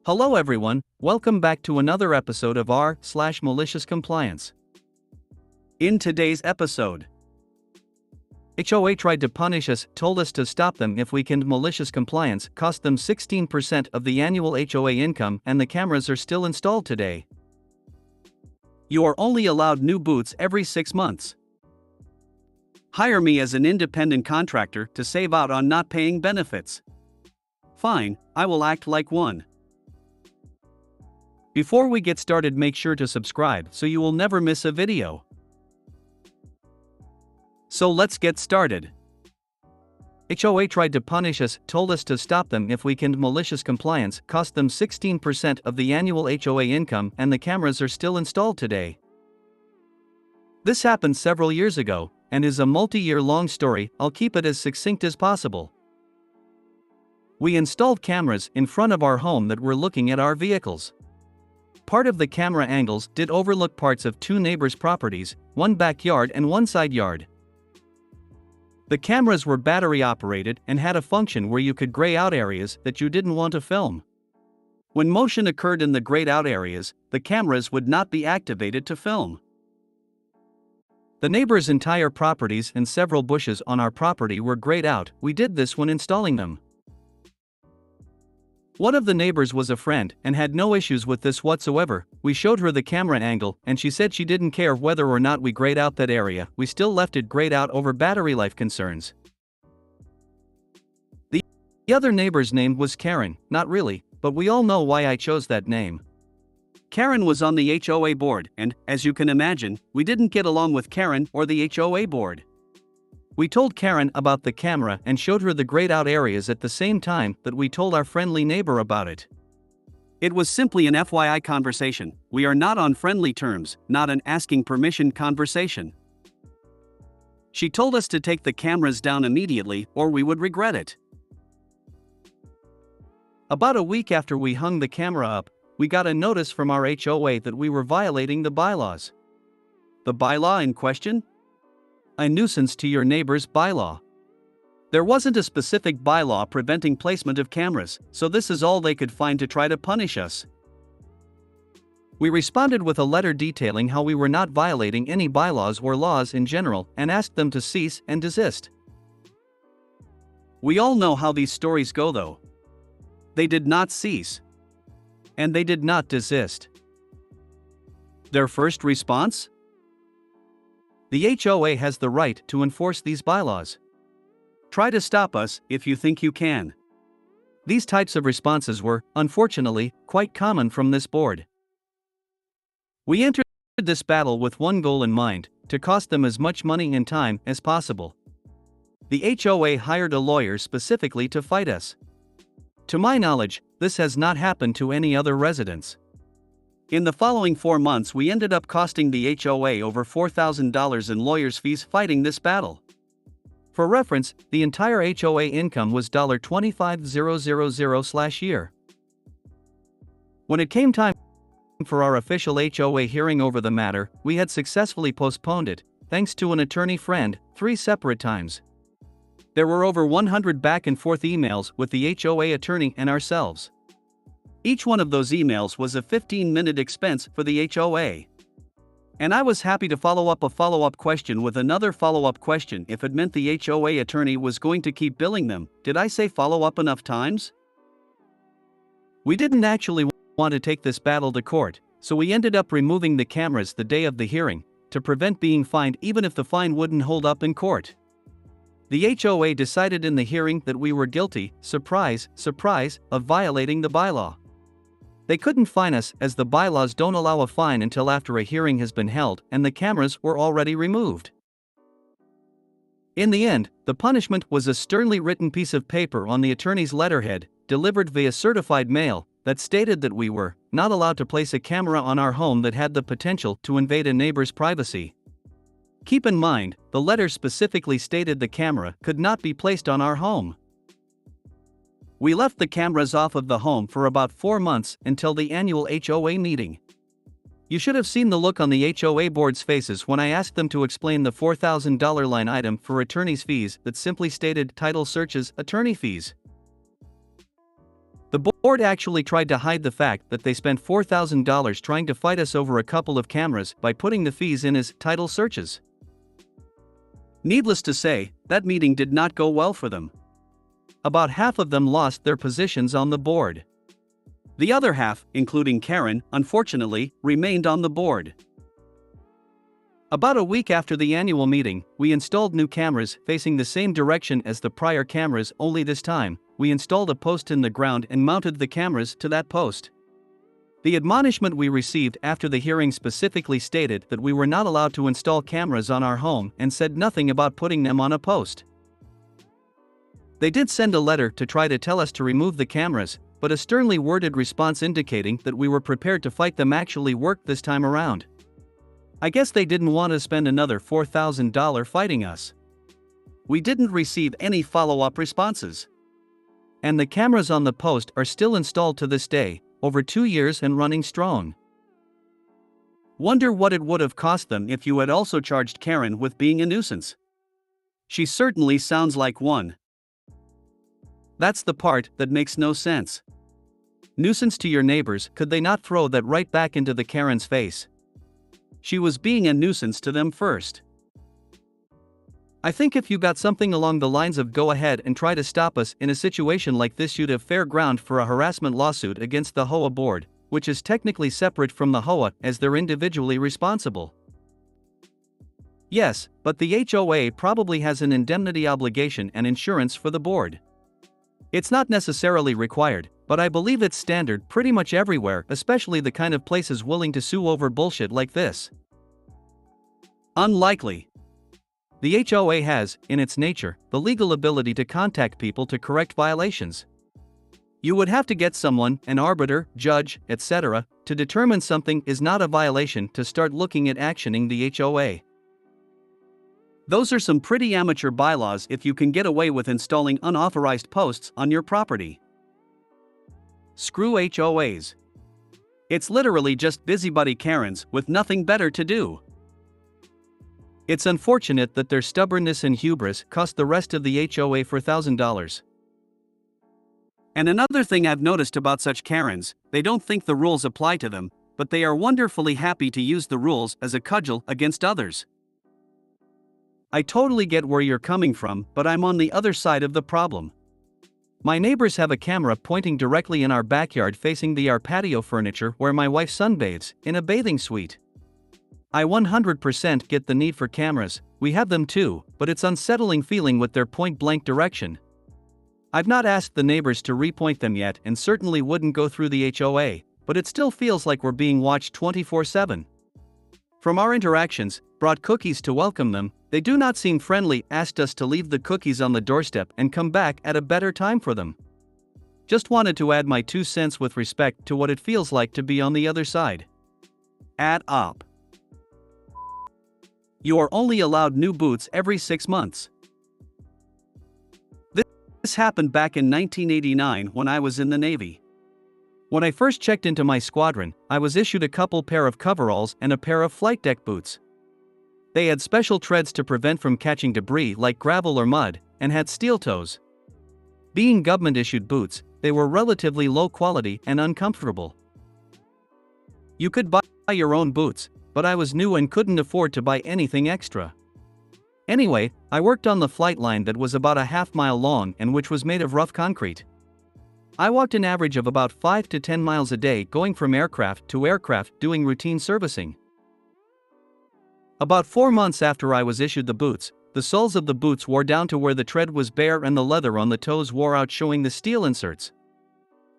Hello everyone, welcome back to another episode of r/Malicious Compliance. In today's episode, HOA tried to punish us, told us to stop them if we caned malicious compliance, cost them 16% of the annual HOA income, and the cameras are still installed today. You are only allowed new boots every 6 months. Hire me as an independent contractor to save out on not paying benefits. Fine, I will act like one. Before we get started, make sure to subscribe so you will never miss a video. So let's get started. HOA tried to punish us, told us to stop them if we caned malicious compliance, cost them 16% of the annual HOA income, and the cameras are still installed today. This happened several years ago, and is a multi-year long story. I'll keep it as succinct as possible. We installed cameras in front of our home that were looking at our vehicles. Part of the camera angles did overlook parts of 2 neighbors' properties, one backyard and one side yard. The cameras were battery operated and had a function where you could gray out areas that you didn't want to film. When motion occurred in the grayed out areas, the cameras would not be activated to film. The neighbors' entire properties and several bushes on our property were grayed out. We did this when installing them. One of the neighbors was a friend and had no issues with this whatsoever. We showed her the camera angle and she said she didn't care whether or not we grayed out that area. We still left it grayed out over battery life concerns. The other neighbor's name was Karen, not really, but we all know why I chose that name. Karen was on the HOA board and, as you can imagine, we didn't get along with Karen or the HOA board. We told Karen about the camera and showed her the grayed out areas at the same time that we told our friendly neighbor about it. It was simply an FYI conversation. We are not on friendly terms, not an asking permission conversation. She told us to take the cameras down immediately or we would regret it. About a week after we hung the camera up, we got a notice from our HOA that we were violating the bylaws. The bylaw in question? A nuisance to your neighbor's bylaw. There wasn't a specific bylaw preventing placement of cameras, so this is all they could find to try to punish us. We responded with a letter detailing how we were not violating any bylaws or laws in general and asked them to cease and desist. We all know how these stories go though. They did not cease. And they did not desist. Their first response? The HOA has the right to enforce these bylaws. Try to stop us if you think you can. These types of responses were, unfortunately, quite common from this board. We entered this battle with one goal in mind: to cost them as much money and time as possible. The HOA hired a lawyer specifically to fight us. To my knowledge, this has not happened to any other residents. In the following 4 months, we ended up costing the HOA over $4,000 in lawyers' fees fighting this battle. For reference, the entire HOA income was $25,000/year. When it came time for our official HOA hearing over the matter, we had successfully postponed it, thanks to an attorney friend, 3 separate times. There were over 100 back and forth emails with the HOA attorney and ourselves. Each one of those emails was a 15-minute expense for the HOA. And I was happy to follow up a follow-up question with another follow-up question if it meant the HOA attorney was going to keep billing them. Did I say follow up enough times? We didn't actually want to take this battle to court, so we ended up removing the cameras the day of the hearing, to prevent being fined even if the fine wouldn't hold up in court. The HOA decided in the hearing that we were guilty, surprise, surprise, of violating the bylaw. They couldn't fine us as the bylaws don't allow a fine until after a hearing has been held and the cameras were already removed. In the end, the punishment was a sternly written piece of paper on the attorney's letterhead, delivered via certified mail, that stated that we were not allowed to place a camera on our home that had the potential to invade a neighbor's privacy. Keep in mind, the letter specifically stated the camera could not be placed on our home. We left the cameras off of the home for about 4 months until the annual HOA meeting. You should have seen the look on the HOA board's faces when I asked them to explain the $4,000 line item for attorney's fees that simply stated title searches, attorney fees. The board actually tried to hide the fact that they spent $4,000 trying to fight us over a couple of cameras by putting the fees in as title searches. Needless to say, that meeting did not go well for them. About half of them lost their positions on the board. The other half, including Karen, unfortunately, remained on the board. About a week after the annual meeting, we installed new cameras facing the same direction as the prior cameras, only this time, we installed a post in the ground and mounted the cameras to that post. The admonishment we received after the hearing specifically stated that we were not allowed to install cameras on our home and said nothing about putting them on a post. They did send a letter to try to tell us to remove the cameras, but a sternly worded response indicating that we were prepared to fight them actually worked this time around. I guess they didn't want to spend another $4,000 fighting us. We didn't receive any follow-up responses. And the cameras on the post are still installed to this day, over 2 years and running strong. Wonder what it would have cost them if you had also charged Karen with being a nuisance. She certainly sounds like one. That's the part that makes no sense. Nuisance to your neighbors, could they not throw that right back into the Karen's face? She was being a nuisance to them first. I think if you got something along the lines of "go ahead and try to stop us" in a situation like this, you'd have fair ground for a harassment lawsuit against the HOA board, which is technically separate from the HOA as they're individually responsible. Yes, but the HOA probably has an indemnity obligation and insurance for the board. It's not necessarily required, but I believe it's standard pretty much everywhere, especially the kind of places willing to sue over bullshit like this. Unlikely. The HOA has, in its nature, the legal ability to contact people to correct violations. You would have to get someone, an arbiter, judge, etc., to determine something is not a violation to start looking at actioning the HOA. Those are some pretty amateur bylaws if you can get away with installing unauthorized posts on your property. Screw HOAs. It's literally just busybody Karens with nothing better to do. It's unfortunate that their stubbornness and hubris cost the rest of the HOA $4,000. And another thing I've noticed about such Karens, they don't think the rules apply to them, but they are wonderfully happy to use the rules as a cudgel against others. I totally get where you're coming from, but I'm on the other side of the problem. My neighbors have a camera pointing directly in our backyard facing our patio furniture where my wife sunbathes, in a bathing suite. I 100% get the need for cameras, we have them too, but it's unsettling feeling with their point-blank direction. I've not asked the neighbors to repoint them yet and certainly wouldn't go through the HOA, but it still feels like we're being watched 24/7. From our interactions, brought cookies to welcome them, they do not seem friendly, asked us to leave the cookies on the doorstep and come back at a better time for them. Just wanted to add my 2 cents with respect to what it feels like to be on the other side. Add up. You are only allowed new boots every 6 months. This happened back in 1989 when I was in the Navy. When I first checked into my squadron, I was issued a couple pair of coveralls and a pair of flight deck boots. They had special treads to prevent from catching debris like gravel or mud, and had steel toes. Being government-issued boots, they were relatively low quality and uncomfortable. You could buy your own boots, but I was new and couldn't afford to buy anything extra. Anyway, I worked on the flight line that was about a half-mile long and which was made of rough concrete. I walked an average of about 5 to 10 miles a day going from aircraft to aircraft doing routine servicing. About 4 months after I was issued the boots, the soles of the boots wore down to where the tread was bare and the leather on the toes wore out, showing the steel inserts.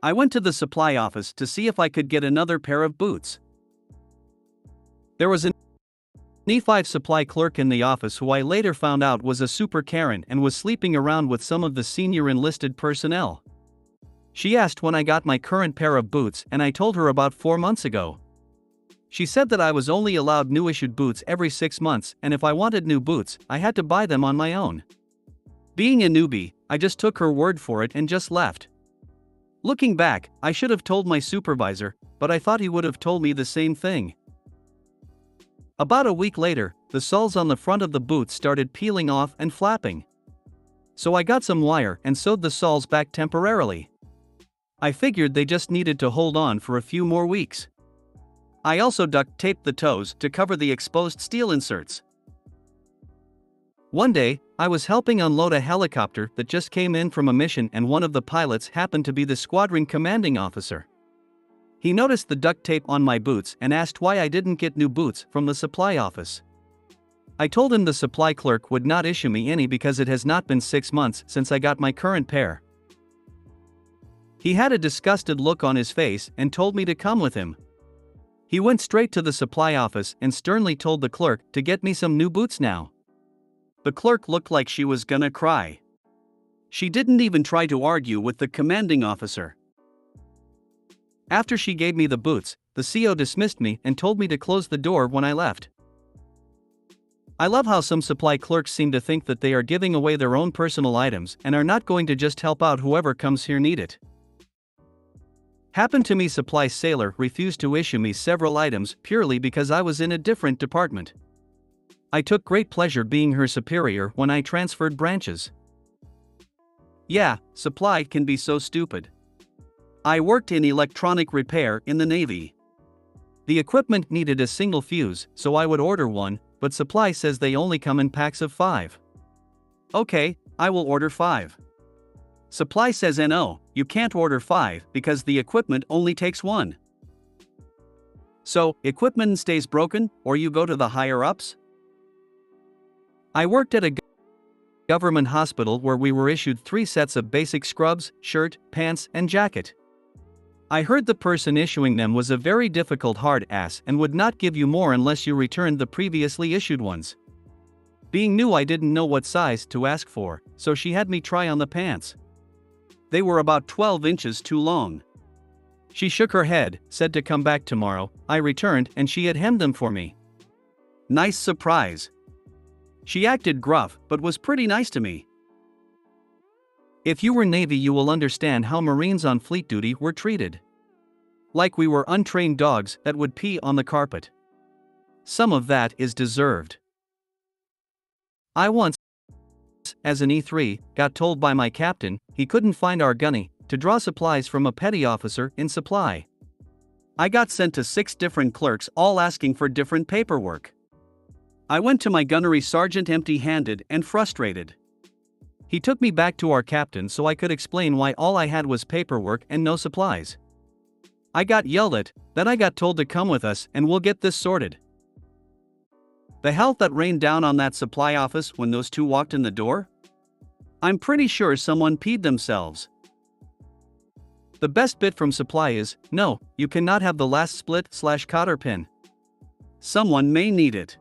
I went to the supply office to see if I could get another pair of boots. There was an E5 supply clerk in the office who I later found out was a super Karen and was sleeping around with some of the senior enlisted personnel. She asked when I got my current pair of boots and I told her about 4 months ago. She said that I was only allowed new issued boots every 6 months and if I wanted new boots, I had to buy them on my own. Being a newbie, I just took her word for it and just left. Looking back, I should have told my supervisor, but I thought he would have told me the same thing. About a week later, the soles on the front of the boots started peeling off and flapping. So I got some wire and sewed the soles back temporarily. I figured they just needed to hold on for a few more weeks. I also duct taped the toes to cover the exposed steel inserts. One day, I was helping unload a helicopter that just came in from a mission, and one of the pilots happened to be the squadron commanding officer. He noticed the duct tape on my boots and asked why I didn't get new boots from the supply office. I told him the supply clerk would not issue me any because it has not been 6 months since I got my current pair. He had a disgusted look on his face and told me to come with him. He went straight to the supply office and sternly told the clerk to get me some new boots now. The clerk looked like she was gonna cry. She didn't even try to argue with the commanding officer. After she gave me the boots, the CO dismissed me and told me to close the door when I left. I love how some supply clerks seem to think that they are giving away their own personal items and are not going to just help out whoever comes here need it. Happened to me, supply sailor refused to issue me several items purely because I was in a different department. I took great pleasure being her superior when I transferred branches. Yeah, supply can be so stupid. I worked in electronic repair in the Navy. The equipment needed a single fuse, so I would order one, but supply says they only come in packs of 5. Okay, I will order 5. Supply says no, you can't order 5 because the equipment only takes 1. So, equipment stays broken, or you go to the higher-ups? I worked at a government hospital where we were issued 3 sets of basic scrubs, shirt, pants, and jacket. I heard the person issuing them was a very difficult hard ass and would not give you more unless you returned the previously issued ones. Being new, I didn't know what size to ask for, so she had me try on the pants. They were about 12 inches too long. She shook her head, said to come back tomorrow. I returned and she had hemmed them for me. Nice surprise. She acted gruff but was pretty nice to me. If you were Navy, you will understand how Marines on fleet duty were treated. Like we were untrained dogs that would pee on the carpet. Some of that is deserved. I once, as an E3, got told by my captain he couldn't find our gunny to draw supplies from a petty officer in supply. I got sent to 6 different clerks, all asking for different paperwork. I went to my gunnery sergeant empty-handed and frustrated. He took me back to our captain so I could explain why all I had was paperwork and no supplies. I got yelled at, then I got told to come with us and we'll get this sorted. The hell that rained down on that supply office when those 2 walked in the door? I'm pretty sure someone peed themselves. The best bit from supply is, no, you cannot have the last split/cotter pin. Someone may need it.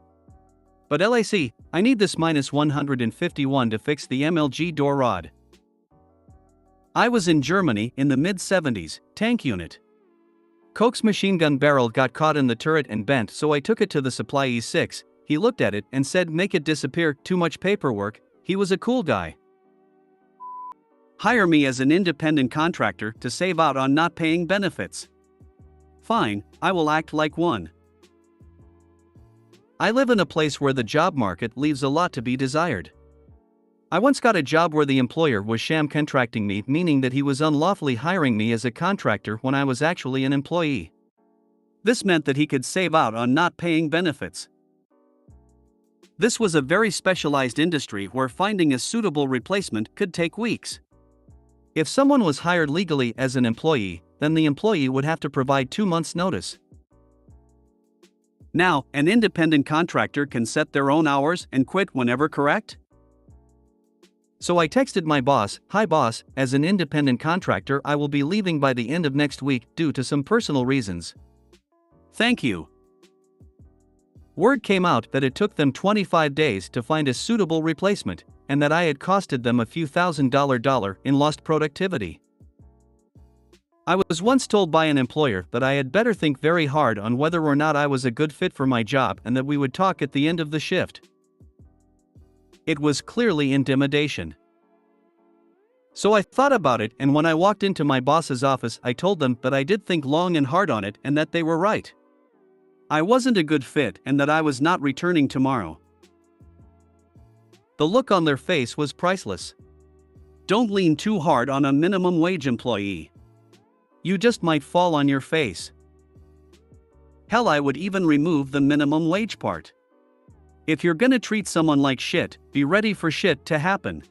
But LAC, I need this -151 to fix the MLG door rod. I was in Germany in the mid-70s, tank unit. Coke's machine gun barrel got caught in the turret and bent, so I took it to the supply E6. He looked at it and said, make it disappear, too much paperwork. He was a cool guy. Hire me as an independent contractor to save out on not paying benefits. Fine, I will act like one. I live in a place where the job market leaves a lot to be desired. I once got a job where the employer was sham contracting me, meaning that he was unlawfully hiring me as a contractor when I was actually an employee. This meant that he could save out on not paying benefits. This was a very specialized industry where finding a suitable replacement could take weeks. If someone was hired legally as an employee, then the employee would have to provide 2 months' notice. Now, an independent contractor can set their own hours and quit whenever, correct? So I texted my boss, "Hi boss, as an independent contractor I will be leaving by the end of next week due to some personal reasons. Thank you." Word came out that it took them 25 days to find a suitable replacement, and that I had costed them a few $1,000 in lost productivity. I was once told by an employer that I had better think very hard on whether or not I was a good fit for my job and that we would talk at the end of the shift. It was clearly intimidation. So I thought about it, and when I walked into my boss's office I told them that I did think long and hard on it and that they were right. I wasn't a good fit and that I was not returning tomorrow. The look on their face was priceless. Don't lean too hard on a minimum wage employee. You just might fall on your face. Hell, I would even remove the minimum wage part. If you're gonna treat someone like shit, be ready for shit to happen.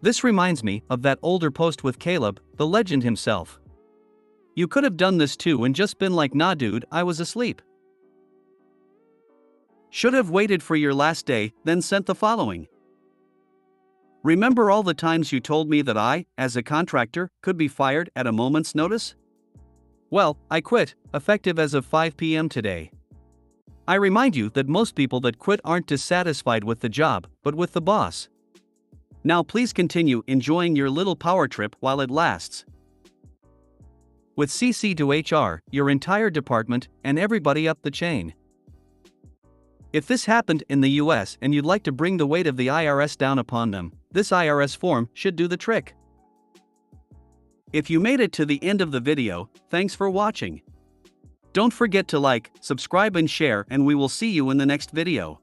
This reminds me of that older post with Caleb, the legend himself. You could have done this too and just been like, nah dude, I was asleep. Should have waited for your last day, then sent the following. Remember all the times you told me that I, as a contractor, could be fired at a moment's notice? Well, I quit, effective as of 5 p.m. today. I remind you that most people that quit aren't dissatisfied with the job, but with the boss. Now please continue enjoying your little power trip while it lasts. With CC to HR, your entire department, and everybody up the chain. If this happened in the US and you'd like to bring the weight of the IRS down upon them, this IRS form should do the trick. If you made it to the end of the video, thanks for watching. Don't forget to like, subscribe and share, and we will see you in the next video.